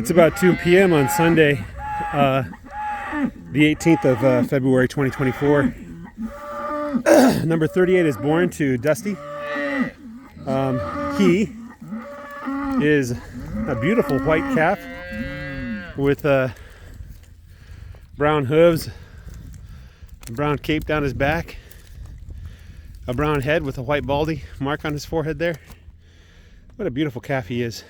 It's about 2 p.m. on Sunday, the 18th of February 2024. Number 38 is born to Dusty. He is a beautiful white calf with brown hooves, a brown cape down his back, a brown head with a white baldy mark on his forehead there. What a beautiful calf he is.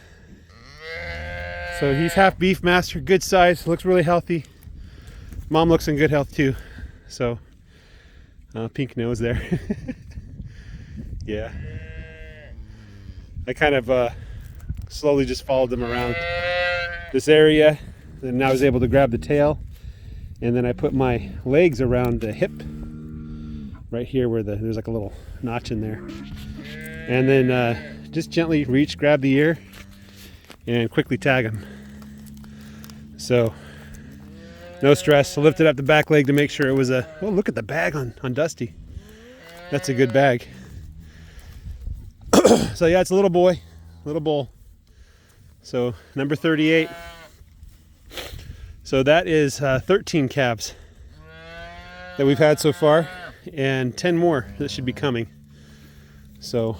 So he's half beef master, good size, looks really healthy. Mom looks in good health too. So pink nose there. Yeah. I kind of slowly just followed them around this area, and I was able to grab the tail, and then I put my legs around the hip right here where there's like a little notch in there, and then just gently reach, grab the ear, and quickly tag him. So no stress. I lifted up the back leg to make sure it was oh, look at the bag on Dusty. That's a good bag. So yeah, it's a little boy, little bull. So number 38. So that is 13 calves that we've had so far, and 10 more that should be coming. So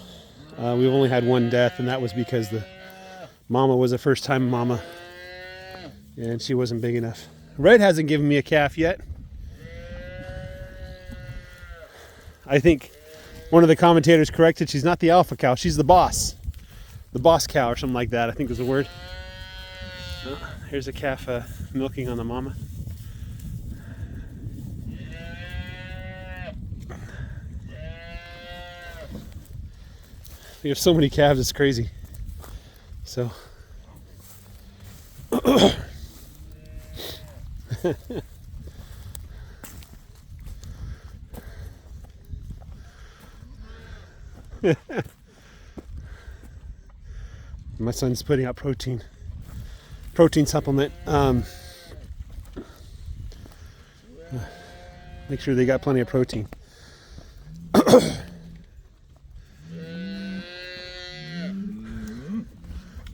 we've only had one death, and that was because the mama was a first-time mama, and she wasn't big enough. Red hasn't given me a calf yet. I think one of the commentators corrected, she's not the alpha cow, she's the boss. The boss cow or something like that, I think was the word. Here's a calf milking on the mama. We have so many calves, it's crazy. So my son's putting out protein supplement. Make sure they got plenty of protein.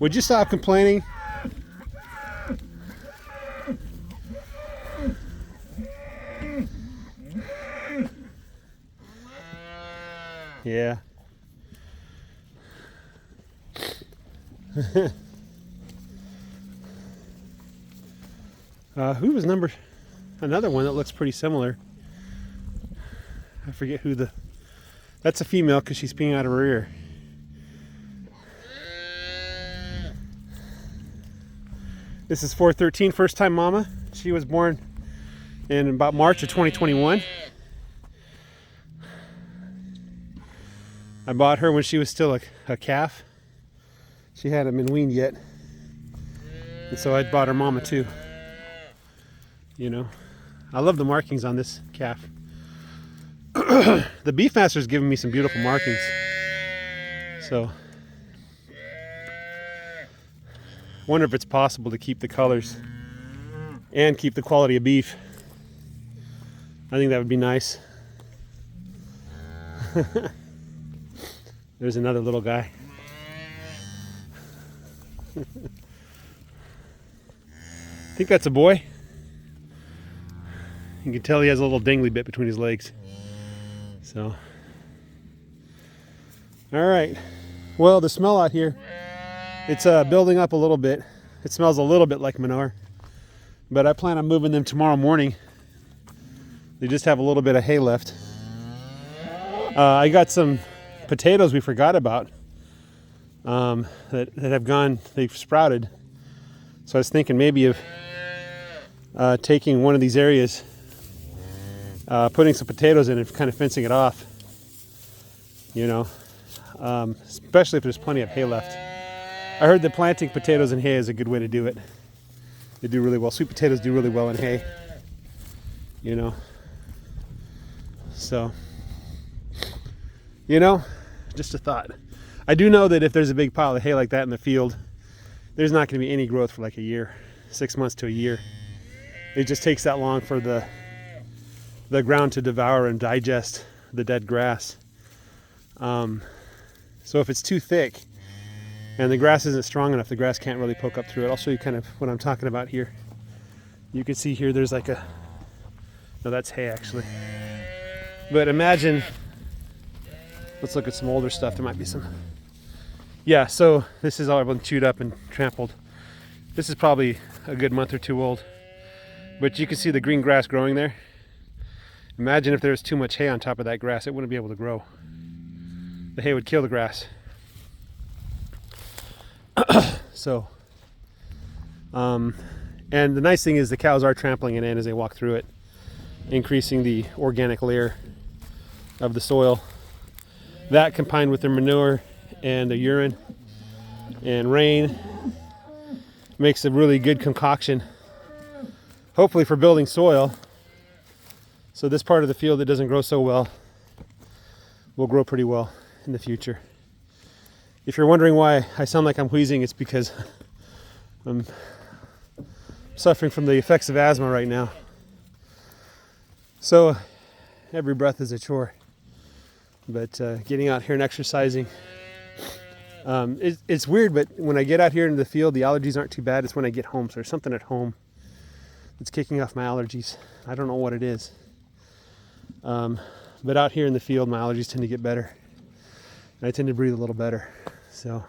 Would you stop complaining? Yeah. Who was another one that looks pretty similar? I forget who that's a female because she's peeing out of her ear. This is 413, first time mama. She was born in about March of 2021. I bought her when she was still a calf. She hadn't been weaned yet. And so I bought her mama too. You know, I love the markings on this calf. The Beefmaster's given me some beautiful markings. So, wonder if it's possible to keep the colors and keep the quality of beef. I think that would be nice. There's another little guy. I think that's a boy. You can tell he has a little dangly bit between his legs. So, all right. Well, the smell out here, it's building up a little bit. It smells a little bit like manure, but I plan on moving them tomorrow morning. They just have a little bit of hay left. I got some potatoes we forgot about that have gone, they've sprouted. So I was thinking maybe of taking one of these areas, putting some potatoes in and kind of fencing it off, you know, especially if there's plenty of hay left. I heard that planting potatoes in hay is a good way to do it. They do really well. Sweet potatoes do really well in hay, you know. So, you know, just a thought. I do know that if there's a big pile of hay like that in the field, there's not going to be any growth for like a year, 6 months to a year. It just takes that long for the ground to devour and digest the dead grass. So if it's too thick, And the grass isn't strong enough. The grass can't really poke up through it. I'll show you kind of what I'm talking about here. You can see here there's like a, no, that's hay actually. But imagine, let's look at some older stuff. There might be some. Yeah, so this is all been chewed up and trampled. This is probably a good month or two old. But you can see the green grass growing there. Imagine if there was too much hay on top of that grass, it wouldn't be able to grow. The hay would kill the grass. So, and the nice thing is the cows are trampling it in as they walk through it, increasing the organic layer of the soil. That combined with their manure and the urine and rain makes a really good concoction, hopefully for building soil. So this part of the field that doesn't grow so well will grow pretty well in the future. If you're wondering why I sound like I'm wheezing, it's because I'm suffering from the effects of asthma right now. So every breath is a chore. But getting out here and exercising, it's weird, but when I get out here into the field, the allergies aren't too bad. It's when I get home. So there's something at home that's kicking off my allergies. I don't know what it is. But out here in the field, my allergies tend to get better. And I tend to breathe a little better. So,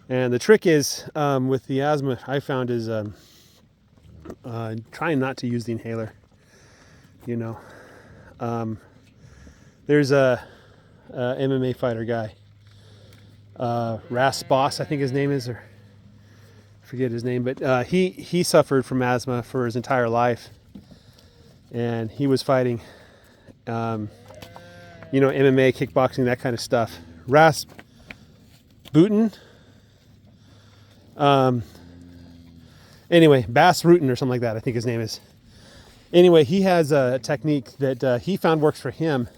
and the trick is, with the asthma, I found is trying not to use the inhaler. You know, there's a MMA fighter guy, Ras Boss, I think his name is, or I forget his name, but he suffered from asthma for his entire life, and he was fighting, you know, MMA, kickboxing, that kind of stuff. Ras Booten, anyway, Bass Rutten or something like that, I think his name is. Anyway, he has a technique that he found works for him.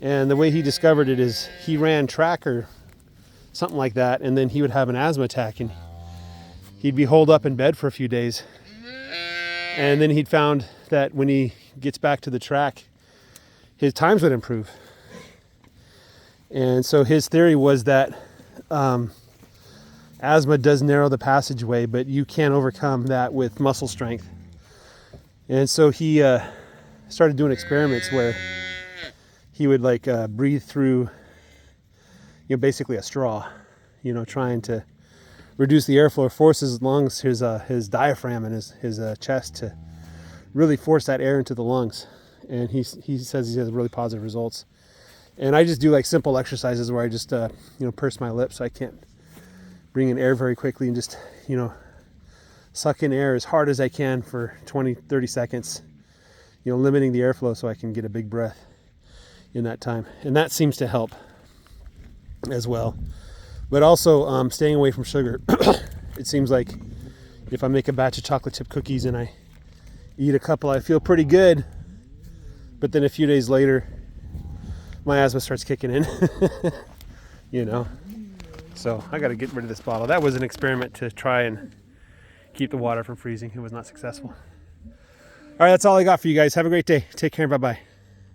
And the way he discovered it is he ran track or something like that, and then he would have an asthma attack, and he'd be holed up in bed for a few days. And then he'd found that when he gets back to the track, his times would improve. And so his theory was that asthma does narrow the passageway, but you can overcome that with muscle strength. And so he started doing experiments where he would like breathe through, you know, basically a straw, you know, trying to reduce the airflow, force his lungs, his diaphragm and his chest to really force that air into the lungs. And he says he has really positive results. And I just do like simple exercises where I just, you know, purse my lips so I can't bring in air very quickly, and just, you know, suck in air as hard as I can for 20, 30 seconds, you know, limiting the airflow so I can get a big breath in that time. And that seems to help as well. But also staying away from sugar. It seems like if I make a batch of chocolate chip cookies and I eat a couple, I feel pretty good. But then a few days later, my asthma starts kicking in. You know. So I got to get rid of this bottle. That was an experiment to try and keep the water from freezing. It was not successful. All right, that's all I got for you guys. Have a great day. Take care. Bye-bye.